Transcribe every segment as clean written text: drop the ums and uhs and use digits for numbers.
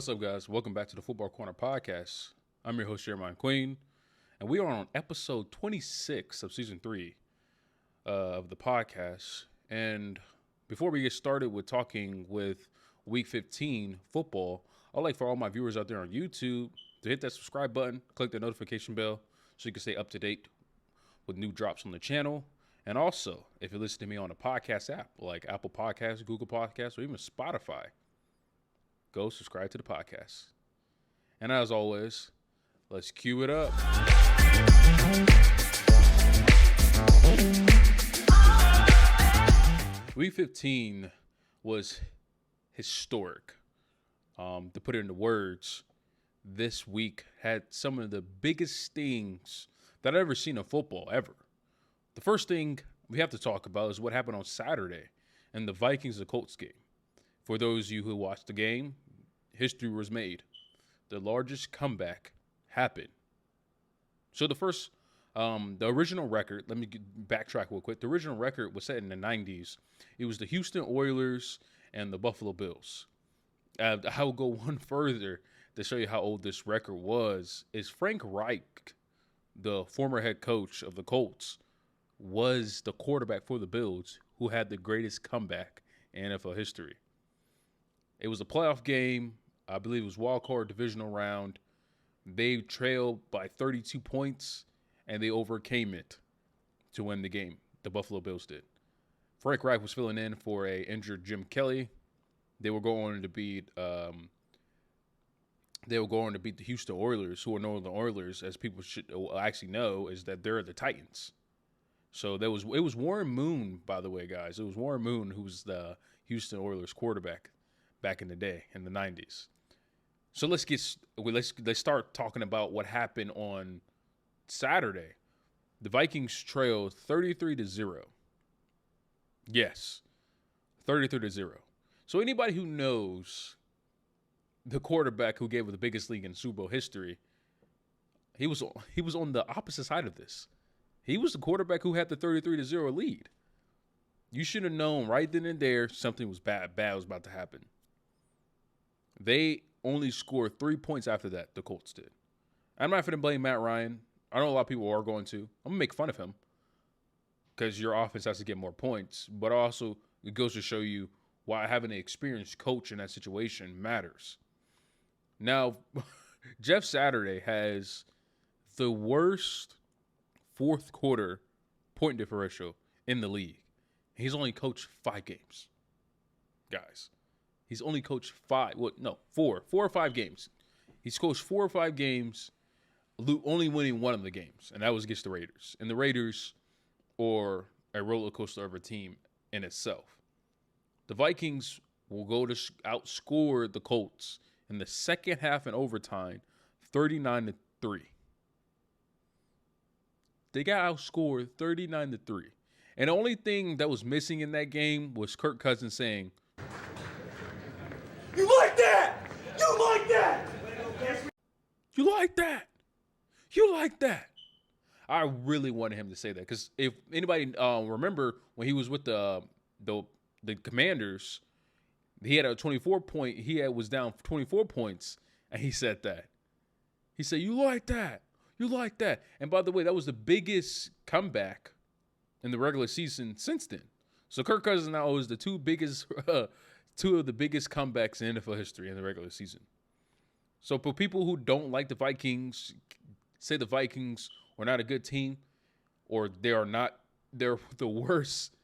What's up, guys? Welcome back to the Football Corner Podcast. I'm your host, Jeremiah Queen, and we are on episode 26 of season 3 of the podcast. And before we get started with talking with Week 15 football, I'd like for all my viewers out there on YouTube to hit that subscribe button, click the notification bell so you can stay up to date with new drops on the channel. And also, if you listen to me on a podcast app like Apple Podcasts, Google Podcasts, or even Spotify, go subscribe to the podcast. And as always, let's cue it up. Week 15 was historic. To put it into words, this week had some of the biggest things that I've ever seen in football, ever. The first thing we have to talk about is what happened on Saturday in the Vikings and Colts game. For those of you who watched the game, history was made. The largest comeback happened. So the original record, let me backtrack real quick. The original record was set in the 90s. It was the Houston Oilers and the Buffalo Bills. I will go one further to show you how old this record was. Is Frank Reich, the former head coach of the Colts, was the quarterback for the Bills who had the greatest comeback in NFL history. It was a playoff game. I believe it was wild card divisional round. They trailed by 32 points, and they overcame it to win the game. The Buffalo Bills did. Frank Reich was filling in for a injured Jim Kelly. They were going to beat the Houston Oilers, who are known as the Oilers, as people should actually know, is that they're the Titans. So it was Warren Moon, by the way, guys. It was Warren Moon who was the Houston Oilers quarterback back in the day, in the 90s. So let's start talking about what happened on Saturday. The Vikings trailed 33-0. Yes, 33-0. So anybody who knows the quarterback who gave the biggest league in Super Bowl history, he was on the opposite side of this. He was the quarterback who had the 33-0 lead. You should have known right then and there something was bad was about to happen. They only scored 3 points after that, the Colts did. I'm not going to blame Matt Ryan. I know a lot of people are going to. I'm going to make fun of him because your offense has to get more points. But also, it goes to show you why having an experienced coach in that situation matters. Now, Jeff Saturday has the worst fourth quarter point differential in the league. He's only coached 5 games. Guys, he's only coached 4 or 5 games. He's coached 4 or 5 games, only winning one of the games, and that was against the Raiders. And the Raiders are a roller coaster of a team in itself. The Vikings will go to outscore the Colts in the second half and overtime, 39-3. They got outscored 39-3. And the only thing that was missing in that game was Kirk Cousins saying, "You like that? You like that? You like that? You like that?" I really wanted him to say that because if anybody remember when he was with the Commanders, he had a 24-point. Was down 24 points, and he said that. He said, "You like that? You like that?" And by the way, that was the biggest comeback in the regular season since then. So Kirk Cousins now is the two of the biggest comebacks in NFL history in the regular season. So for people who don't like the Vikings, say the Vikings are not a good team, or they're the worst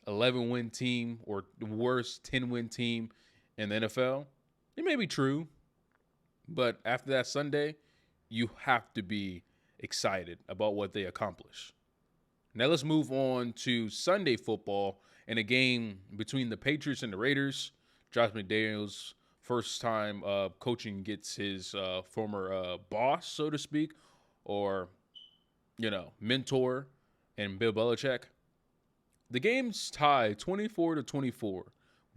11-win team or the worst 10-win team in the NFL, it may be true. But after that Sunday, you have to be excited about what they accomplish. Now let's move on to Sunday football and a game between the Patriots and the Raiders. Josh McDaniels, first time coaching, gets his former boss, so to speak, or, mentor, and Bill Belichick. The game's tied 24-24,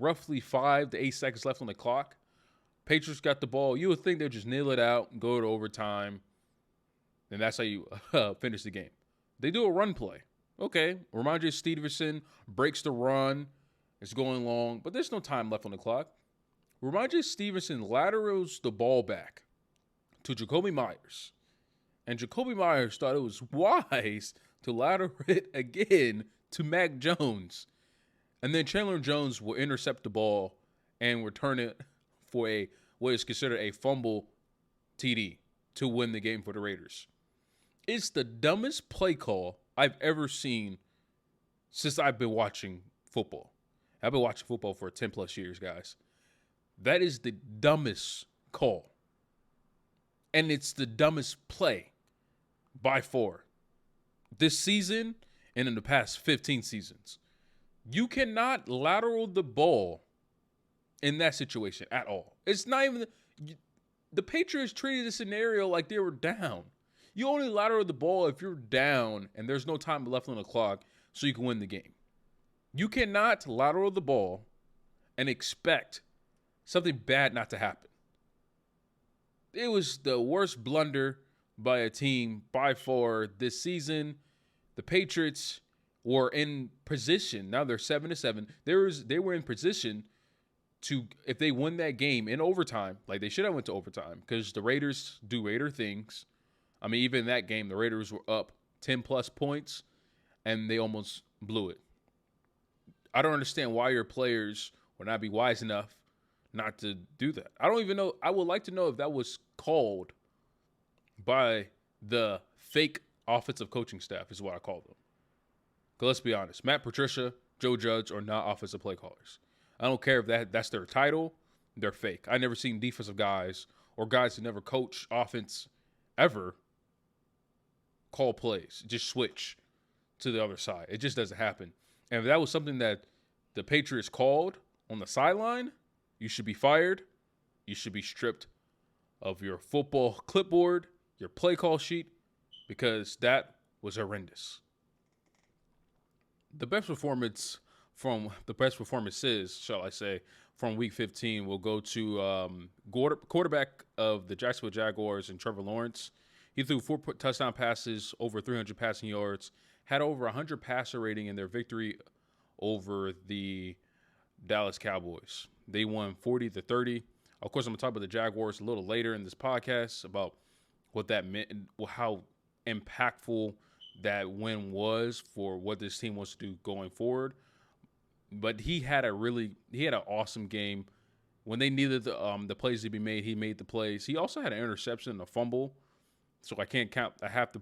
roughly 5 to 8 seconds left on the clock. Patriots got the ball. You would think they'd just nail it out and go to overtime, and that's how you finish the game. They do a run play. Okay, Ramondre Stevenson breaks the run. It's going long, but there's no time left on the clock. Ramondre Stevenson laterals the ball back to Jacoby Myers. And Jacoby Myers thought it was wise to lateral it again to Mac Jones. And then Chandler Jones will intercept the ball and return it for what is considered a fumble TD to win the game for the Raiders. It's the dumbest play call I've ever seen since I've been watching football. I've been watching football for 10 plus years, guys. That is the dumbest call. And it's the dumbest play by far. This season and in the past 15 seasons. You cannot lateral the ball in that situation at all. It's not even the Patriots treated the scenario like they were down. You only lateral the ball if you're down and there's no time left on the clock so you can win the game. You cannot lateral the ball and expect something bad not to happen. It was the worst blunder by a team by far this season. The Patriots were in position. Now they're 7-7. They were in position to, if they win that game in overtime, like they should have went to overtime, because the Raiders do Raider things. I mean, even in that game, the Raiders were up 10 plus points, and they almost blew it. I don't understand why your players would not be wise enough not to do that. I don't even know. I would like to know if that was called by the fake offensive coaching staff, is what I call them. Because let's be honest, Matt Patricia, Joe Judge are not offensive play callers. I don't care if that's their title, they're fake. I never seen defensive guys or guys who never coach offense ever call plays, just switch to the other side. It just doesn't happen. And if that was something that the Patriots called on the sideline, you should be fired. You should be stripped of your football clipboard, your play call sheet, because that was horrendous. The best performances, shall I say, from Week 15 will go to quarterback of the Jacksonville Jaguars and Trevor Lawrence. He threw 4 touchdown passes, over 300 passing yards, had over 100 passer rating in their victory over the Dallas Cowboys. They won 40-30. Of course, I'm going to talk about the Jaguars a little later in this podcast about what that meant and how impactful that win was for what this team wants to do going forward. But he had an awesome game. When they needed the plays to be made, he made the plays. He also had an interception and a fumble. So I can't count. I have to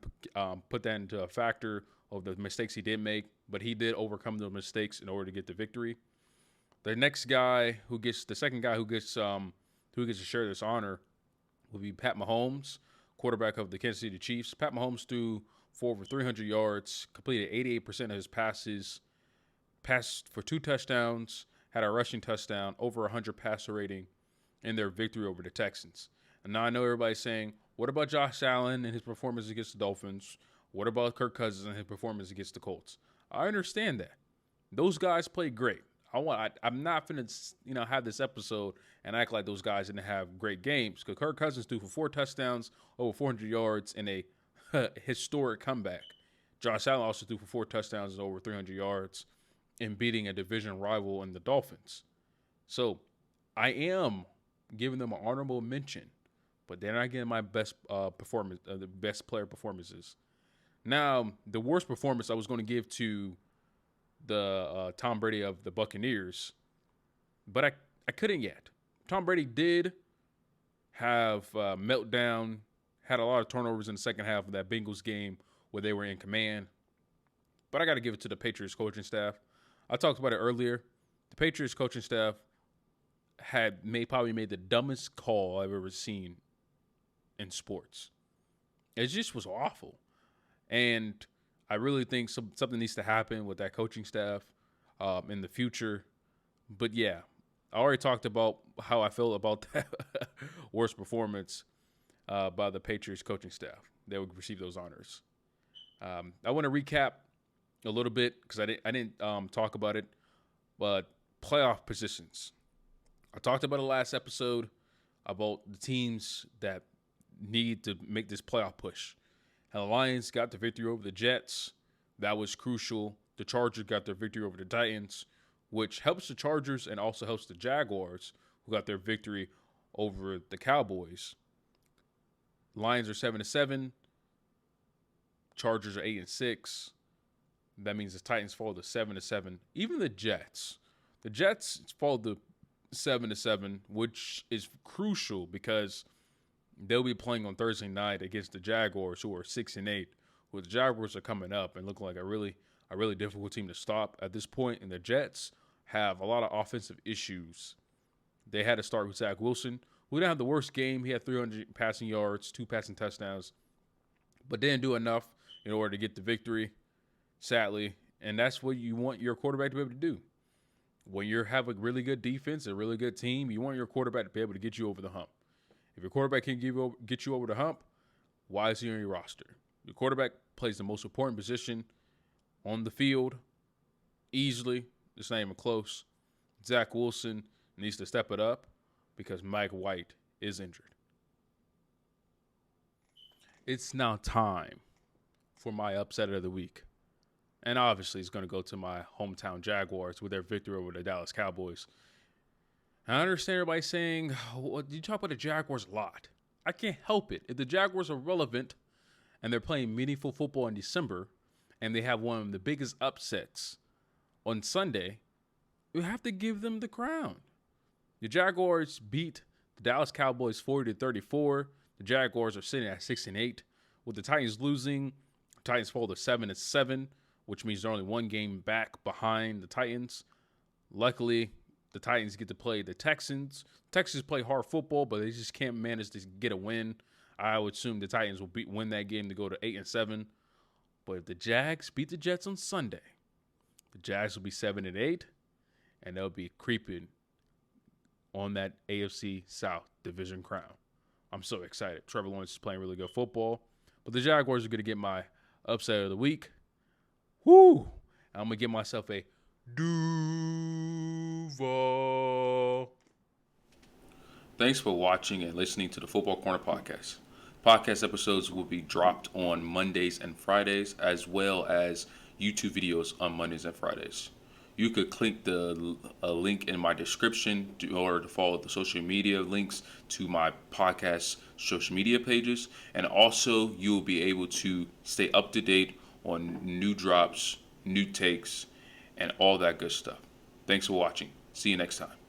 put that into a factor of the mistakes he did make, but he did overcome those mistakes in order to get the victory. The second guy who gets to share this honor will be Pat Mahomes, quarterback of the Kansas City Chiefs. Pat Mahomes threw for over 300 yards, completed 88% of his passes, passed for 2 touchdowns, had a rushing touchdown, over 100 passer rating in their victory over the Texans. And now I know everybody's saying, what about Josh Allen and his performance against the Dolphins? What about Kirk Cousins and his performance against the Colts? I understand that. Those guys played great. I'm not going to have this episode and act like those guys didn't have great games, because Kirk Cousins threw for 4 touchdowns, over 400 yards in a historic comeback. Josh Allen also threw for 4 touchdowns and over 300 yards in beating a division rival in the Dolphins. So I am giving them an honorable mention, but they're not getting my best performance, the best player performances. Now, the worst performance I was going to give to the Tom Brady of the Buccaneers, but I couldn't yet. Tom Brady did have a meltdown, had a lot of turnovers in the second half of that Bengals game where they were in command. But I got to give it to the Patriots coaching staff. I talked about it earlier. The Patriots coaching staff probably made the dumbest call I've ever seen in sports. It just was awful. And I really think something needs to happen with that coaching staff in the future. But yeah, I already talked about how I feel about that worst performance by the Patriots coaching staff. They would receive those honors. I want to recap a little bit because I didn't talk about it, but playoff positions. I talked about it last episode about the teams that need to make this playoff push. And the Lions got the victory over the Jets. That was crucial. The Chargers got their victory over the Titans, which helps the Chargers and also helps the Jaguars, who got their victory over the Cowboys. Lions are 7-7. Chargers are 8-6. That means the Titans fall to 7-7. Even the Jets fall to 7-7, which is crucial because they'll be playing on Thursday night against the Jaguars, who are 6-8. Who the Jaguars are coming up and looking like a really difficult team to stop at this point. And the Jets have a lot of offensive issues. They had to start with Zach Wilson, who didn't have the worst game. He had 300 passing yards, 2 passing touchdowns, but didn't do enough in order to get the victory, sadly. And that's what you want your quarterback to be able to do. When you have a really good defense, a really good team, you want your quarterback to be able to get you over the hump. If your quarterback can get you over the hump, why is he on your roster? Your quarterback plays the most important position on the field easily. It's not even close. Zach Wilson needs to step it up because Mike White is injured. It's now time for my upset of the week. And obviously, it's going to go to my hometown Jaguars with their victory over the Dallas Cowboys. I understand everybody saying, well, you talk about the Jaguars a lot. I can't help it. If the Jaguars are relevant and they're playing meaningful football in December and they have one of the biggest upsets on Sunday, you have to give them the crown. The Jaguars beat the Dallas Cowboys 40-34. The Jaguars are sitting at 6-8. With the Titans losing, the Titans fall to 7-7, which means they're only one game back behind the Titans. Luckily, the Titans get to play the Texans. Texans play hard football, but they just can't manage to get a win. I would assume the Titans will win that game to go to 8-7. But if the Jags beat the Jets on Sunday, the Jags will be 7-8, and they'll be creeping on that AFC South division crown. I'm so excited. Trevor Lawrence is playing really good football. But the Jaguars are going to get my upset of the week. Woo! I'm going to give myself a Duval. Thanks for watching and listening to the Football Corner Podcast. Podcast episodes will be dropped on Mondays and Fridays, as well as YouTube videos on Mondays and Fridays. You could click the link in my description in order to follow the social media links to my podcast social media pages. And also, you'll be able to stay up to date on new drops, new takes, and all that good stuff. Thanks for watching. See you next time.